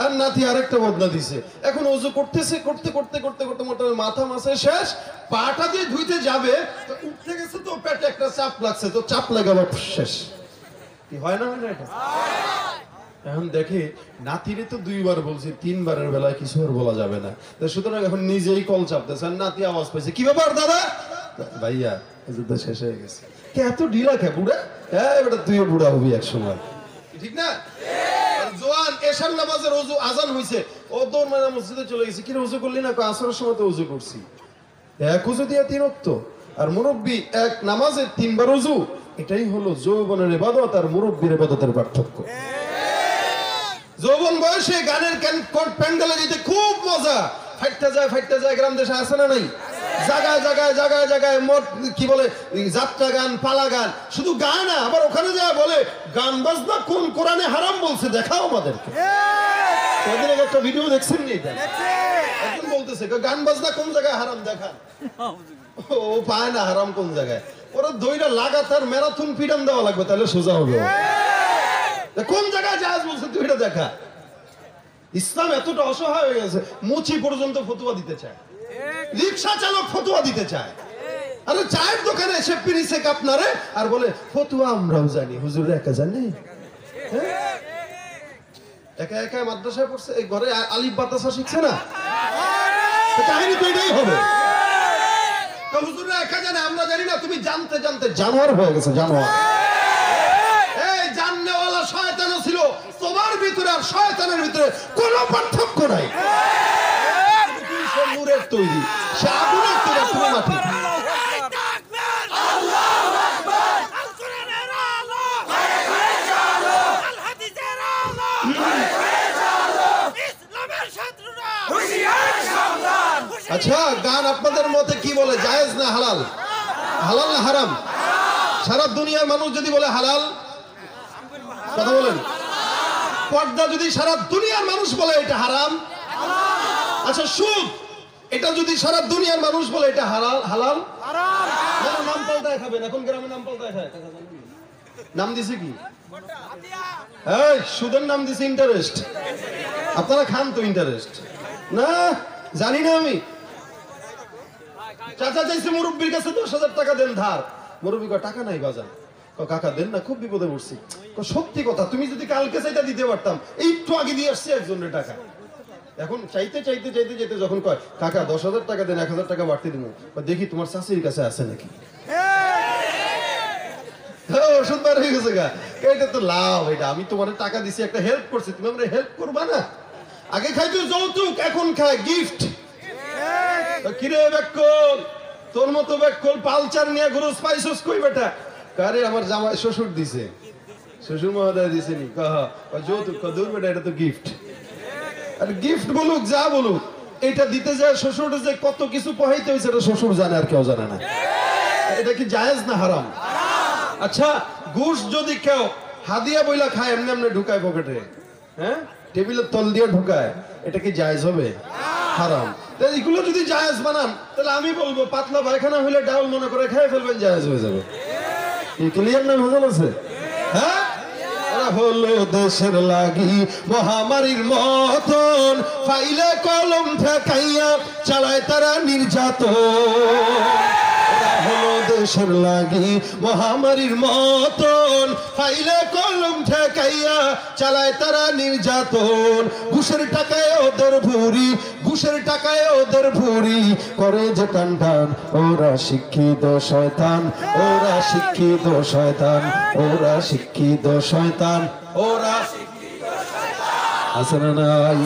B: আর নাতি আরেকটা বদনা দিছে, এখন ওযু করতেছে, করতে করতে করতে করতে মোটামুটি মাথা মাসে শেষ, পাটা দিয়ে ধুইতে যাবে তো উঠতে গেছে, তো পেটে একটা চাপ লাগছে, তো চাপ লাগে আবার শেষ। কি হয় না, হয় না এটা? এখন দেখে নাতিরে তো 2 বার বলছি, 3 বারের বেলায় কিছু আর বলা যাবে না। তো সুতরাং এখন নিজেই কল চাপতেছে, আর নাতি আওয়াজ পাইছে, কি ব্যাপার দাদা? ভাইয়া যুদ্ধ শেষ হয়ে গেছে। কে এত ঢিলা খে বুড়া? হ্যাঁ বেটা তুইও বুড়া হবি এক সময়, ঠিক না? জোয়ান এশার নামাজের ওযু আজান হইছে, ও দৌড় মারা মসজিদে চলে গেছে। কি রে ওযু করলি না? আসরের সময় তো ওযু করছি। এক ওযু দিয়া 3 ওয়াক্ত, আর মুরব্বি এক নামাজের 3 বার ওযু। এটাই হলো যৌবনের ইবাদত আর মুরব্বির ইবাদতের পার্থক্য। যৌবন বয়সে গানের প্যান্ডেলে দিতে খুব মজা, ফাইটটা যায়, গ্রাম দেশে আছে না নাই? জায়গায় জায়গায় জায়গায় জায়গায় মোট কি বলে যাত্রা গান, পালা গান, শুধু গান না, আবার ওখানে যায় বলে গান বাজনা কোন কোরআনে হারাম বলছে, দেখাও আমাদেরকে। সেদিন একটা ভিডিও দেখছেন নি? একজন বলতেছে গান বাজনা কোন জায়গায় হারাম দেখান। ও পায় না হারাম কোন জায়গায়, ওরা দইটা লাগাতার ম্যারাথন ফ্রিডম দেওয়া লাগবে, তাহলে সোজা হবে। কোন জায়গায় জায়েজ বলছে তুই এটা দেখা। ইসলাম এতটা অসহায় হয়ে গেছে, মুচি পর্যন্ত ফতোয়া দিতে চায়, রিকশা চালক ফতোয়া দিতে চায়। আরে চায়ের দোকানে এসে পিরিছে আপনারে আর বলে ফতোয়া আমরাও জানি, হুজুর একা জানে? একা একা মাদ্রাসায় পড়ছে, এই ঘরে আলিফ বাতাসা শিখছে না? কাহিনী তো এটাই হবে। হুজুররা একা জানে, আমরা জানি না। তুমি জানতে জানতে জানোয়ার হয়ে গেছে, জানোয়ার। এই জাননেওয়ালা শয়তানও ছিল, তোমার ভিতরে আর শয়তানের ভিতরে কোনো পার্থক্য নাই। সে নূরের তৈরি, সে আগুনের তৈরি, তুমি মাটি। আচ্ছা, গান আপনাদের মতে কি বলে, জায়েজ না হালাল? হালাল না হারাম? সারা দুনিয়ার মানুষ যদি বলে হালাল, কথা বলেন। পর্দা যদি সারা দুনিয়ার মানুষ বলে এটা হারাম, আচ্ছা সুদ এটা যদি সারা দুনিয়ার মানুষ বলে এটা হালাল, হালাল নাম পাল্টায় খাবেন। এখন গ্রামে নাম পাল্টায় খায়, নাম দিছে কি? এই সুদের নাম দিছে ইন্টারেস্ট। আপনারা খান তো ইন্টারেস্ট না? জানি না আমি। চাচা চাইছে মুরব্বির কাছে 10,000 টাকা দেন ধার। মুরব্বি কয় টাকা নাই বাজান। কাকা দেন না, খুব বিপদে পড়ছি। সত্যি কথা, তুমি যদি কালকে চাইটা দিতে পারতাম, একটু আগে দিয়ে আসছি একজনের টাকা। এখন চাইতে চাইতে চাইতে চাইতে যখন কয় কাকা 10,000 টাকা দেন, 1,000 টাকা বাড়তি দিব, দেখি তোমার শাশুড়ির কাছে আছে নাকি। ওষুধ বার হয়ে গেছে গা, এটা তো লাভ। এটা আমি তোমার টাকা দিছি, একটা হেল্প করছি, তুমি আমরা হেল্প করবা না? আগে খাইতো যৌতুক, এখন খায় গিফট। কিরে বেকল, তোর মতো বেকল পালচার নিয়ে ঘুরোস, পাইছস কই বেটা? কারে আমার জামাই শ্বশুর দিছে, শ্বশুর মহোদয় দিছে নি। যৌতুক, দূর বেটা, এটা তো গিফট। আর গিফট বলুক যা বলুক, এটা দিতে যায় শ্বশুর যে কত কিছু পোহাইতে হয়েছে, এটা শ্বশুর জানে আর কেউ জানে না। এটা কি জায়েজ না হারাম? আচ্ছা, ঘুষ যদি কেউ হাদিয়া বইলা খায়, এমনি এমনি ঢুকায় পকেটে, হ্যাঁ টেবিলের তল দিয়ে ঢুকায়, এটা কি জায়েজ হবে? হারাম। এগুলো যদি জায়েজ বানান, তাহলে আমি বলবো পাতলা পায়খানা হইলে ডাউল মনে করে খেয়ে ফেলবেন, জায়েজ হয়ে যাবে। ক্লিয়ার না? ভেজাল আছে? হ্যাঁ, হলো দেশের লাগি মহামারীর মতন, ফাইলে কলম ঠেকাইয়া চালায় তারা নির্যাতন। হলো দেশের লাগি মহামারীর মতন, ফাইলে কলম ঠেকাইয়া চালায় তারা নির্যাতন। ঘুষের টাকায় ওদের ভুরি, ঘুষের টাকায় ওদের ভুরি, করে যে টান টান। ওরা শিক্ষিত শয়তান, ওরা শিক্ষিত শয়তান, ওরা শিক্ষিত শয়তান, ওরা আছে না নাই?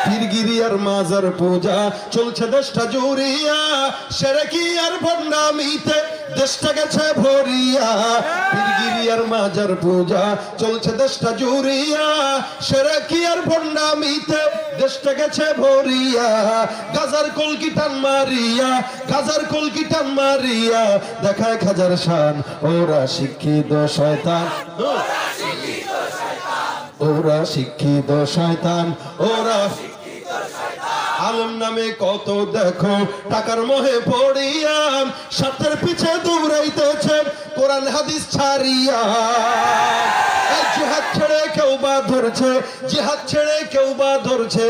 B: পীরগিরি আর মাজার পূজা চলছে দেশটা জুড়িয়া, সেরেকি আর ভণ্ডামিতে দেশটা গেছে ভরিয়া। পীরগিরি আর মাজার পূজা চলছে দেশটা জুড়িয়া, সেরেকি আর ভণ্ডামিতে দেশটা গেছে ভরিয়া। গাজার কলকি টান মারিয়া, গাজার কলকি টান মারিয়া দেখায় খাজার শান। ওরা শিক্ষিত শয়তান, ওরা শিক্ষিত শয়তান, ওরা আলম নামে কত দেখো টাকার মোহে পড়িয়া, স্বার্থের পিছে দৌড়াইতেছে কোরআন হাদিস ছাড়িয়া। জিহাদ ছেড়ে কেউ বা ধরছে, জিহাদ ছেড়ে কেউ বা ধরছে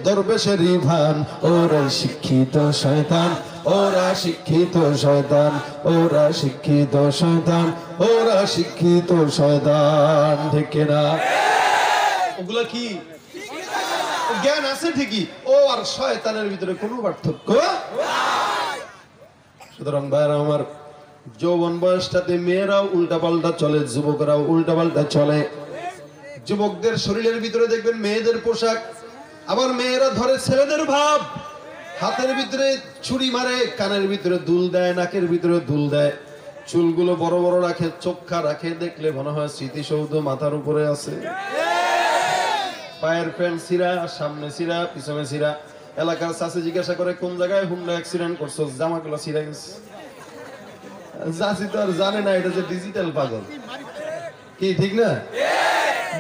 B: দরবেশেরই ভান। ওরা শিক্ষিত শয়তান, ওরা শিক্ষিত শয়তান, ওরা শিক্ষিত শয়তান, ওরা শিক্ষিত শয়তান। ঠিক না? ওগুলা কি জ্ঞান আছে ঠিকই, ও আর শয়তানের ভিতরে কোনো পার্থক্য। সুতরাং ভাইরা আমার, যৌবন বয়সটাতে মেয়েরাও উল্টা পাল্টা চলে, যুবকরাও উল্টা পাল্টা চলে। যুবকদের শরীরের ভিতরে দেখবেন মেয়েদের পোশাক, আবার মেয়েরা ধরে ছেলেদের ভাব। হাতের ভিতরে ছুরি মারে, কানের ভিতরে দুল দেয়, নাকের ভিতরে দুল দেয়, চুলগুলো বড় বড় রাখে, চোখা রাখে, দেখলে মনে হয় স্মৃতিসৌধ মাথার উপরে আছে। পায়ের প্যান্ট ছিঁড়া, সামনে ছিঁড়া, পিছনে ছিঁড়া। এলাকার চাষে জিজ্ঞাসা করে কোন জায়গায় হুন্ডা অ্যাক্সিডেন্ট করছো, জামাগুলো ছিঁড়া গেছে। চাষি তো আর জানে না এটা যে ডিজিটাল পাগল, কি ঠিক না?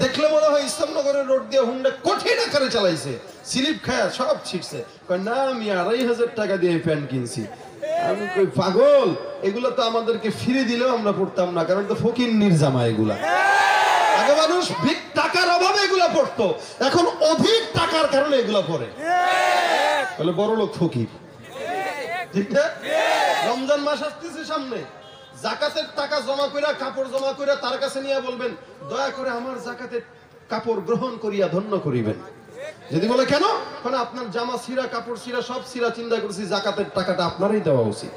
B: দেখলে মনে হয় ইসলামনগরের রোড দিয়ে হুন্ডা কঠিন আকারে চালাইছে, স্লিপ খায়া সব ছিটছে। না, আমি ২৫০০ টাকা দিয়ে প্যান্ট কিনছি। আমি কই পাগল, এগুলো তো আমাদেরকে ফিরে দিলেও আমরা পড়তাম না, কারণ তো ফকিন্নির জামা এগুলা। আগে মানুষ টাকার অভাবে এগুলা পড়তো, এখন অধিক টাকার কারণে এগুলা পড়ে। বলে বড় লোক ফকির, ঠিক না? রমজান মাস আসতেছে সামনে, জাকাতের টাকা জমা কইরা, কাপড় জমা কইরা তার কাছে নিয়ে বলবেন, দয়া করে আমার জাকাতের কাপড় গ্রহণ করিয়া ধন্য করিবেন। যদি বলে কেন, কারণ আপনার জামা ছিঁড়া, কাপড় ছিঁড়া, সব ছিঁড়া, চিন্তা করছি জাকাতের টাকাটা আপনারই দেওয়া উচিত।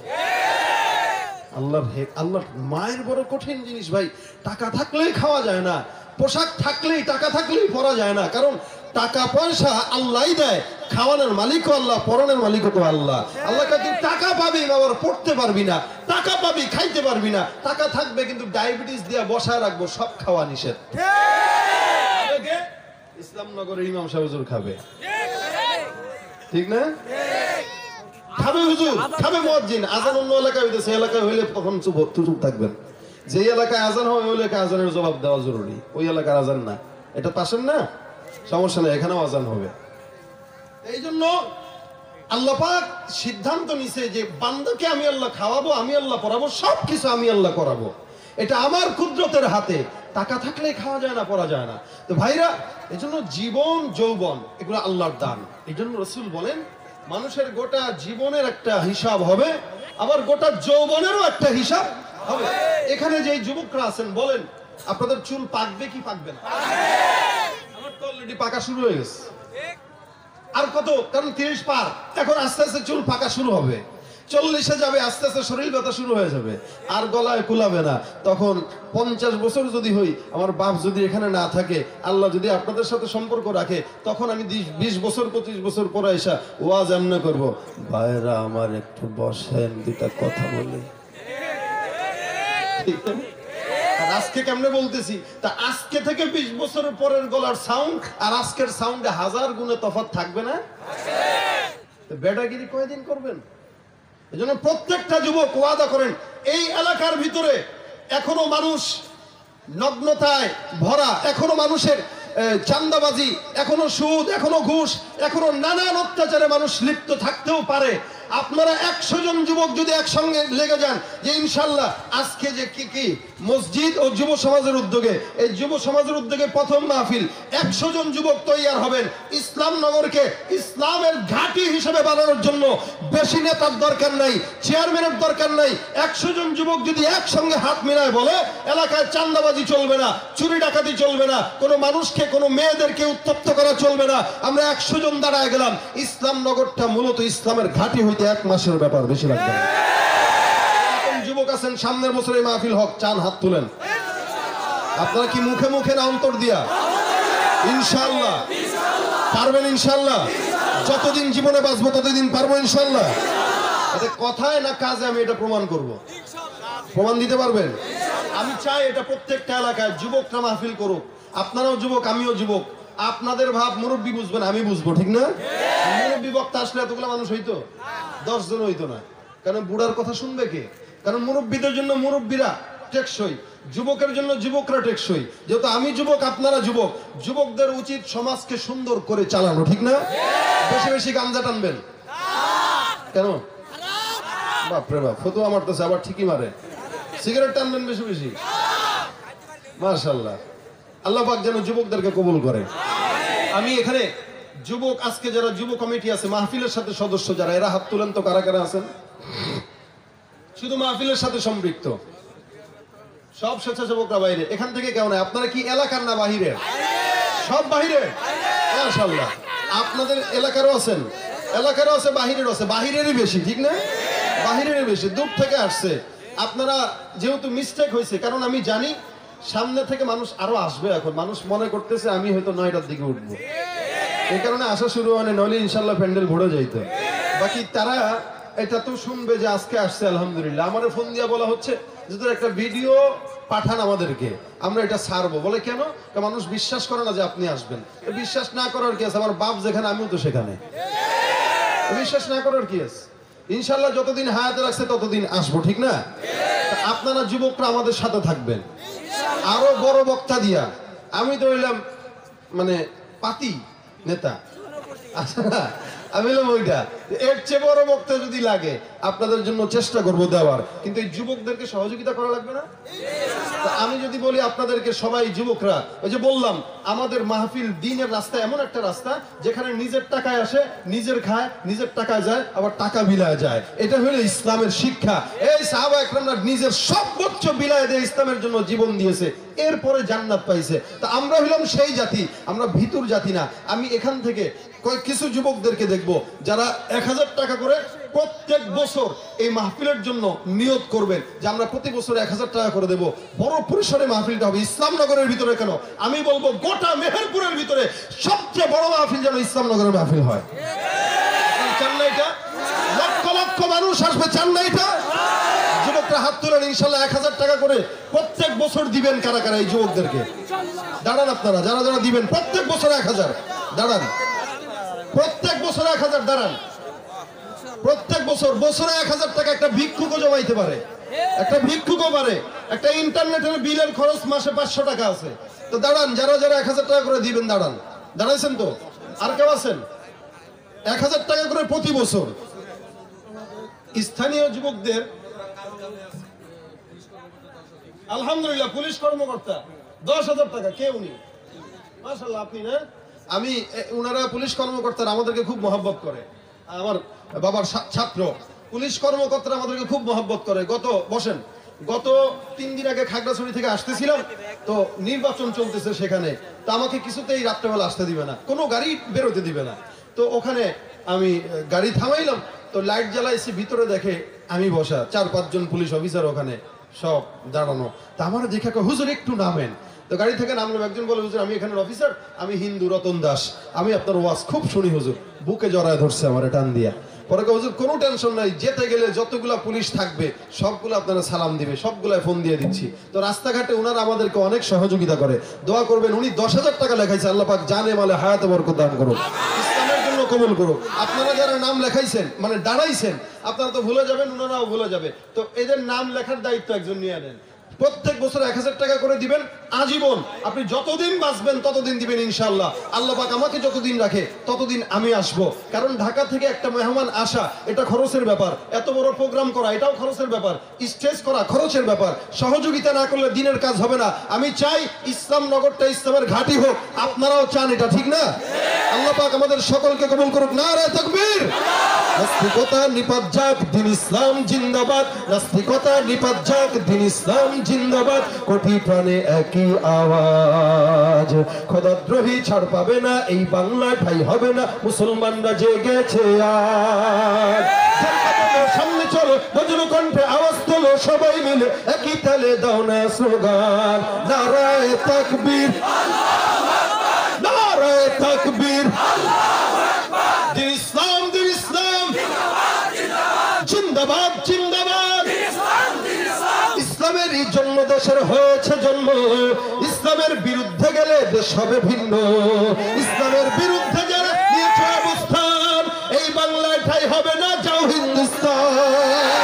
B: আল্লাহর মায়ের বড় কঠিন জিনিস ভাই। টাকা থাকলেই খাওয়া যায় না, পোশাক থাকলেই, টাকা থাকলেই পরা যায় না, কারণ টাকা পয়সা আল্লাহই দেয়, খাওয়ানোর মালিকও আল্লাহ, পরানোর মালিকও তো আল্লাহ। আল্লাহকে তুই টাকা পাবি আবার পড়তে পারবি না, টাকা পাবি খাইতে পারবি না, টাকা থাকবে কিন্তু ডায়াবেটিস দিয়ে বসায় রাখবো, সব খাওয়া নিষেধ। ইসলামনগরের ইমাম সাহেব হুজুর খাবে, ঠিক না? খাবে হুজুর, খাবে মুয়াজ্জিন। আজান অন্য এলাকায় হইতেছে, এলাকায় হইলে তখন চুপ থাকবেন। যে এলাকায় আজান হয় ওই এলাকায় আজানের জবাব দেওয়া জরুরি, ওই এলাকার আজান না। এটা পাশেন না, সমস্যা নেই, এখানেও আজান হবে। এই জন্য আল্লাহ পাক সিদ্ধান্ত নিছে যে বান্দাকে আমি আল্লাহ খাওয়াবো, আমি আল্লাহ পড়াবো, সবকিছু আমি আল্লাহ করাবো। এটা আমার কুদরতের হাতে। টাকা থাকলে খাওয়া যায় না, পড়া যায় না। তো ভাইরা, এই জন্য জীবন যৌবন এগুলো আল্লাহর দান। এই জন্য রাসূল বলেন, মানুষের গোটা জীবনের একটা হিসাব হবে, আবার গোটা যৌবনেরও একটা হিসাব হবে। এখানে যে যুবকরা আছেন বলেন, আপনাদের চুল পাকবে কি পাকবে না? আমার তো অলরেডি পাকা শুরু হয়ে গেছে। আর কত, কারণ 30 পার, এখন আস্তে আস্তে চুল পাকা শুরু হবে। 40-এ যাবে, আস্তে আস্তে শরীর ব্যথা শুরু হয়ে যাবে, আর গলায় কুলাবে না। তখন 50 বছর যদি হই, আমার বাপ যদি এখানে না থাকে, আল্লাহ যদি আপনাদের সাথে সম্পর্ক রাখে, তখন আমি 20 বছর 25 বছর পরে এসা ওয়াজ এমনি করবো, ভাইরা আমার একটু বসেন, দুটা কথা বলি। আর আজকে কেমনে বলতেছি, তা আজকে থেকে 20 বছর পরের গলার সাউন্ড আর আজকের সাউন্ডে 1000 গুণে তফাৎ থাকবে না? বেটাগিরি কয়দিন করবেন? এজন্য প্রত্যেকটা যুবক ওয়াদা করেন, এই এলাকার ভিতরে এখনো মানুষ নগ্নতায় ভরা, এখনো মানুষের চাঁদাবাজি, এখনো সুদ, এখনো ঘুষ, এখনো নানান অত্যাচারে মানুষ লিপ্ত থাকতেও পারে। আপনারা 100 জন যুবক যদি একসঙ্গে লেগে যান যে ইনশাল্লাহ আজকে যে কি মসজিদ ও যুব সমাজের উদ্যোগে, এই যুব সমাজের উদ্যোগে প্রথম মাহফিল, 100 জন যুবক তৈয়ার হবেন ইসলামনগরকে ইসলামের ঘাঁটি হিসেবে বানানোর জন্য। বেশি নেতার দরকার নাই, চেয়ারম্যানের দরকার নাই। 100 জন যুবক যদি একসঙ্গে হাত মিলায় বলে, এলাকায় চাঁদাবাজি চলবে না, চুরি ডাকাতি চলবে না, কোনো মানুষকে, কোনো মেয়েদেরকে উত্তপ্ত করা চলবে না। আমরা 100 জন দাঁড়ায় গেলাম, ইসলামনগরটা মূলত ইসলামের ঘাঁটি হইতে 1 মাসের ব্যাপার, বেশি লাগবে না। যুবক আছেন, সামনের বছর এই মাহফিল হক, চান হাত তুলেন। আপনারা কি মুখে মুখে না অন্তর দিয়া? ইনশাআল্লাহ পারবেন ইনশাল্লাহ? যতদিন জীবনে বাঁচবো ততদিন পারবো ইনশাল্লাহ? এটা কথায় না কাজে আমি এটা প্রমাণ করব? প্রমাণ দিতে পারবেন? আমি চাই এটা প্রত্যেকটা এলাকায় যুবকরা মাহফিল করুক। আপনারাও যুবক, আমিও যুবক। আপনাদের ভাব মুরব্বী বুঝবেন, আমি বুঝবো, ঠিক না? মুরব্বী বক্তা আসলে এতগুলো মানুষ হইতো? 10 জন হইতো না। কারণ বুড়ার কথা শুনবে কে? কারণ মুরব্বীদের জন্য মুরব্বীরা টেকসই, যুবকের জন্য যুবকরা টেকসই। যেহেতু আমি যুবক, আপনারা যুবক, যুবকদের উচিত সমাজকে সুন্দর করে চালানো, ঠিক না? বেশি বেশি গাঞ্জা টানবেন কেন? বাপরে বাপ, ফতুয়া মারতেছে, আবার ঠিকই মারে। সিগারেট টানবেন বেশি বেশি। মাশাআল্লাহ, আল্লাহ পাক যেন যুবকদেরকে কবুল করে। আমি এখানে যুবক, আজকে যারা যুব কমিটি আছে, মাহফিলের সাথে সদস্য যারা, এরা হাত তুলেন তো, কারা কারা আছেন শুধু মাহফিলের সাথে সম্পৃক্ত? সব স্বেচ্ছাসেবকরা বাইরে, এখান থেকে কেউ নাই। আপনারা কি এলাকার না বাহিরের? সব বাহিরে। মাশাআল্লাহ, আপনাদের এলাকারও আছেন, এলাকারও আছে, বাহিরেরও আছে। বাহিরেরই বেশি, ঠিক না? বাহিরেরই বেশি, দূর থেকে আসছে। আপনারা যেহেতু মিস্টেক হয়েছে, কারণ আমি জানি সামনে থেকে মানুষ আরো আসবে। এখন মানুষ মনে করতেছে আমি হয়তো 9টার দিকে উঠবো, এই কারণে আসা শুরু হয়, নইলে ইনশাল্লাহ প্যান্ডেল ভরে যাইতো। বাকি তারা এটা তো শুনবে যে আজকে আসছে আলহামদুলিল্লাহ। আমার ফোন দিয়া বলা হচ্ছে যে তোর একটা ভিডিও পাঠান আমাদেরকে, আমরা এটা ছাড়বো। বলে কেন? মানুষ বিশ্বাস করে না যে আপনি আসবেন। বিশ্বাস না করার কি আছে? আমার বাপ যেখানে, আমিও তো সেখানে। বিশ্বাস না করার কি আছে? ইনশাল্লাহ যতদিন হায়াতে রাখছে ততদিন আসবো, ঠিক না? আপনারা যুবকরা আমাদের সাথে থাকবেন, আরো বড় বক্তা দিয়া। আমি তো হইলাম মানে পাতি নেতা, আচ্ছা আমি বললাম ওইটা, এর চেয়ে বড় বক্তা যদি লাগে আপনাদের জন্য চেষ্টা করবো দেওয়ার, কিন্তু এই যুবকদেরকে সহযোগিতা করা লাগবে না? আমি যদি বলি আপনাদেরকে সবাই যুবকরা, ওই যে বললাম আমাদের মাহফিল দিনের রাস্তা, এমন একটা রাস্তা যেখানে নিজের টাকায় আসে, নিজের খায়, নিজের টাকায় যায়, আবার টাকা বিলায় যায়। এটা হলো ইসলামের শিক্ষা। এই সাহাবা একরামরা নিজের সর্বোচ্চ বিলায় দিয়ে ইসলামের জন্য জীবন দিয়েছে, এরপরে জান্নাত পাইছে। তা আমরা হইলাম সেই জাতি, আমরা ভিতর জাতি না। আমি এখান থেকে কিছু যুবকদেরকে দেখবো যারা 1000 টাকা করে প্রত্যেক বছর এই মাহফিলের জন্য নিয়ত করবেন যে আমরা প্রতি বছর 1000 টাকা করে দেব। বড় পরিসরে মাহফিলটা হবে, ইসলামনগরের ভিতরে কেন, আমি বলবো গোটা মেহেরপুরের ভিতরে সবচেয়ে বড় মাহফিল যেন ইসলামনগরের মাহফিল হয়। চান না এটা? লক্ষ লক্ষ মানুষ আসবে, চান না এটা? যুবকরা হাত তুলেন, ইনশাল্লাহ 1000 টাকা করে প্রত্যেক বছর দিবেন। কারা কারা এই যুবকদেরকে? দাঁড়ান আপনারা, যারা যারা দিবেন প্রত্যেক বছর 1000, দাঁড়ান। প্রত্যেক বছর 1000 দাঁড়ান। প্রত্যেক বছর বছরে 1000 টাকা একটা ভিক্ষুকও জমাইতে পারে, একটা ভিক্ষুকও পারে। একটা ইন্টারনেটের বিলের খরচ মাসে 500 টাকা আছে। তো দাঁড়ান, যারা যারা 1000 টাকা করে দিবেন দাঁড়ান। দাঁড়াইছেন তো? আর কেউ আছেন? 1000 টাকা করে প্রতি বছর। স্থানীয় যুবকদের আলহামদুলিল্লাহ, পুলিশ কর্মকর্তা 10,000 টাকা। কে উনি? মাশাআল্লাহ, আপনি না? আমি ওনারা পুলিশ কর্মকর্তারা আমাদেরকে খুব মহব্বত করে, আমার বাবার ছাত্র। পুলিশ কর্মকর্তারা আমাদেরকে খুব মহব্বত করে। গত 3 দিন আগে খাগড়াছড়ি থেকে আসতেছিলাম, তো নির্বাচন চলতেছে সেখানে। তো আমাকে কিছুতেই রাত্রেবেলা আসতে দিবে না, কোনো গাড়ি বেরোতে দিবে না। তো ওখানে আমি গাড়ি থামাইলাম, তো লাইট জ্বালাইছি, ভিতরে দেখে আমি বসা, 4-5 জন পুলিশ অফিসার ওখানে সব দাঁড়ানো। তা আমার দেখে হুজুর একটু নামেন। তো গাড়ি থেকে নামলাম, একজন বলে হুজুর আমি এখানের অফিসার, আমি হিন্দু রতন দাস, আমি আপনার ওয়াজ খুব শুনি হুজুর। বুকে জড়ায় ধরছে আমার টান দিয়া। পরে হুজুর কোনো টেনশন নাই, যেতে গেলে যতগুলা পুলিশ থাকবে সবগুলো আপনারা সালাম দিবে, সবগুলাই ফোন দিয়ে দিচ্ছি। তো রাস্তাঘাটে ওনারা আমাদেরকে অনেক সহযোগিতা করে, দোয়া করবেন। উনি 10,000 টাকা লেখাইছে, আল্লাহ পাক জানে মালে হায়াতে বরকত দান করুন, ইসলামের জন্য কবুল করুন। আপনারা যারা নাম লেখাইছেন, মানে দাঁড়াইছেন, আপনারা তো ভুলে যাবেন, ওনারাও ভুলে যাবে। তো এদের নাম লেখার দায়িত্ব একজন নিয়ে নেন। প্রত্যেক বছর 1000 টাকা করে দিবেন, আজীবন। আপনি যতদিন বাঁচবেন ততদিন দিবেন ইনশাআল্লাহ। আল্লাহ পাক আমাকে যতদিন রাখে ততদিন আমি আসব। কারণ ঢাকা থেকে একটা মেহমান আসা এটা খরচের ব্যাপার, এত বড় প্রোগ্রাম করা এটাও খরচের ব্যাপার, স্টেজ করা খরচের ব্যাপার। সহযোগিতা না করলে দিনের কাজ হবে না। আমি চাই ইসলামনগরটা ইসলামের ঘাঁটি হোক, আপনারাও চান এটা, ঠিক না? আল্লাহ পাক আমাদের সকলকে কবুল করুক। নারায়ে তাকবীর। নাস্তিকতা নিপাত যাক, দিন ইসলাম জিন্দাবাদ। নাস্তিকতা নিপাত যাক, দিন ইসলাম জিন্দাবাদ। কোটি প্রাণে একই আওয়াজ, খোদাদ্রোহী ছাড় পাবে না, এই বাংলা ঠাই হবে না, মুসলমানরা জেগেছে আজ। সামনে চলো, বজ্র কণ্ঠে আওয়াজ তোলো, সবাই মিলে একই তালে দাও না স্লোগান। নারায়ে তাকবীর, নারায়ে তাকবীর, দিন ইসলাম, দিন ইসলাম, জিন্দাবাদ জিন্দাবাদ। ইসলামের জন্য দেশের হয়েছে জন্ম, ইসলামের বিরুদ্ধে গেলে দেশ হবে ভিন্ন। ইসলামের বিরুদ্ধে যারা নিয়েছে অবস্থান, এই বাংলায় ঠাই হবে না, যাও হিন্দুস্তান।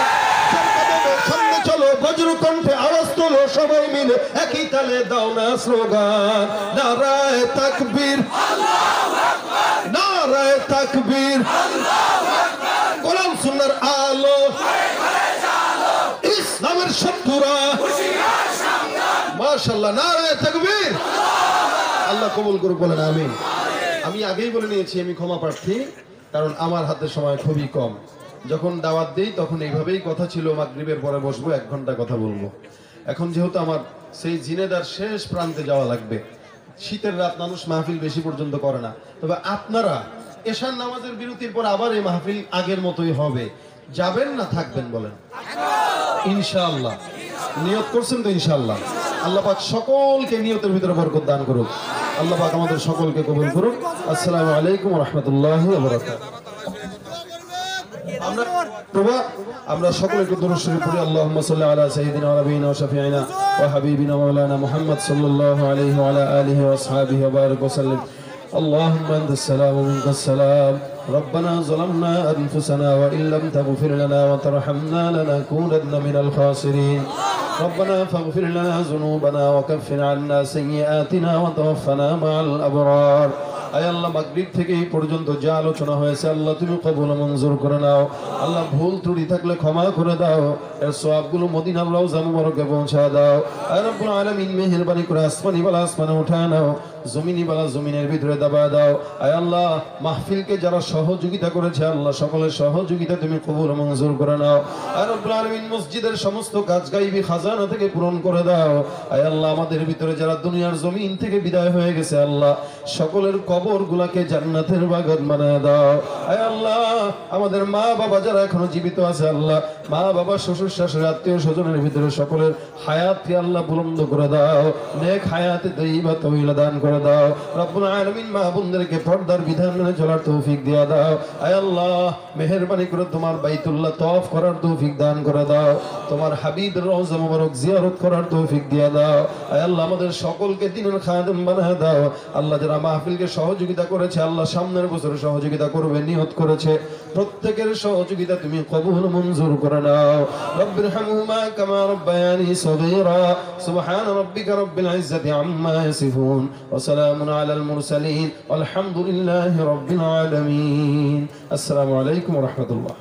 B: সামনে চলো, বজ্র কণ্ঠে আওয়াজ তোলো, সবাই মিলে একই তালে দাও না স্লোগান, নারায়ে তাকবীর, নারায়ে তাকবীর। কোরআন সুন্নাহর আলো, ইসলামের শত্রুরা, মাশাআল্লাহ, নারায়ে তাকবীর। আল্লাহ কবুল করুক, বলেন আমিন। আমি আগেই বলে নিয়েছি আমি ক্ষমা প্রার্থী, কারণ আমার হাতে সময় খুবই কম। যখন দাওয়াত দেই তখন এইভাবেই কথা ছিল, মাগরিবের পরে বসবো, 1 ঘন্টা কথা বলবো। এখন যেহেতু আমার সেই জিনেদার শেষ প্রান্তে যাওয়া লাগবে, শীতের রাত, মানুষ মাহফিল বেশি পর্যন্ত করে না, তবে আপনারা এশার নামাজের বিরতির পর আবার এই মাহফিল আগের মতোই হবে, যাবেন না থাকবেন বলেন? ইনশাআল্লাহ। নিয়ত করছেন তো? ইনশাআল্লাহ। আল্লাহ পাক সকলকে নিয়তের ভিতরে বরকত দান করুক। আল্লাহ পাক আমাদের সকলকে কবুল করুক। আসসালামু আলাইকুম ওয়া রাহমাতুল্লাহি ওয়া বারাকাতুহু। আমরা সকলে একটু দরুদ শরীফ পড়ি। আল্লাহুম্মা সাল্লি আলা সাইয়্যিদিনা ওয়া নাবিয়িনা ওয়া শাফিঈনা ওয়া হাবিবিনা মাওলানা মুহাম্মদ সাল্লাল্লাহু আলাইহি ওয়া আলা আলিহি ওয়া আসহাবিহি ওয়া বারিক ওয়া সাল্লিম। اللهم انت السلام ومنك السلام ربنا ظلمنا انفسنا وان لم تغفر لنا وترحمنا لنكونن من الخاسرين ربنا فاغفر لنا ذنوبنا وكفر عنا سيئاتنا وتوفنا مع الابرار। আয় আল্লাহ, মাগরিব থেকে এই পর্যন্ত যা আলোচনা হয়েছে আল্লাহ তুমি কবুল মঞ্জুর করে নাও। আল্লাহ ভুল ত্রুটি থাকলে ক্ষমা করে দাও, এর সওয়াবগুলো মদিনার রওজা মুবারকে পৌঁছা দাও। আয় রব্বুল আলামিন, মেহেরবানি করে আসমানি বালা আসমানে উঠায় নাও, জমিনি বালা জমিনের ভিতরে দাবা দাও। আয় আল্লাহ, মাহফিলকে যারা সহযোগিতা করেছে আল্লাহ সকলের সহযোগিতা তুমি কবুল মঞ্জুর করে নাও। আয় রব্বুল আলামিন, মসজিদের সমস্ত কাজ গাইবি খাজানা থেকে পূরণ করে দাও। আয় আল্লাহ, আমাদের ভিতরে যারা দুনিয়ার জমিন থেকে বিদায় হয়ে গেছে আল্লাহ সকলের কবর গুলাকে জান্নাতের বাগান বানায় দাও। আয় আল্লাহ, আমাদের মা বাবা যারা এখনো জীবিত আছে আল্লাহ, মা বাবা শ্বশুর শাশুড়ি আত্মীয় স্বজনের ভিতরে সকলের হায়াতকে আল্লাহ বুলন্দ করে দাও, নেক হায়াতে দাইবা তওয়িলা দান করে দাও। রব্বুল আলামিন, মা বোনদেরকে পর্দার বিধান মেনে চলার তৌফিক দিয়া দাও। আয় আল্লাহ, মেহেরবানি করে তোমার বাইতুল্লাহ তওয়াফ করার তৌফিক দান করে দাও, তোমার হাবিবের রওজা মুবারক জিয়ারত করার তৌফিক দিয়া দাও। আয় আল্লাহ, আমাদের সকলকে দ্বীনের খাদেম বানায় দাও। আল্লাহ, যারা মাহফিলকে সহযোগিতা করেছে আল্লাহ সামনের বছরে সহযোগিতা করবে নিয়ত করেছে, প্রত্যেকের সহযোগিতা তুমি কবুল মঞ্জুর করে নাও। রব্বিরহামহুমা কামা রাব্বায়ানি সগীরা। সুবহান রাব্বিকা রাব্বিল ইজ্জাতি আম্মা ইয়াসিফুন ওয়া সালামুন আলাল মুরসালিন আলহামদুলিল্লাহি রাব্বিল আলামিন। আসসালামু আলাইকুম ওয়া রাহমাতুল্লাহ।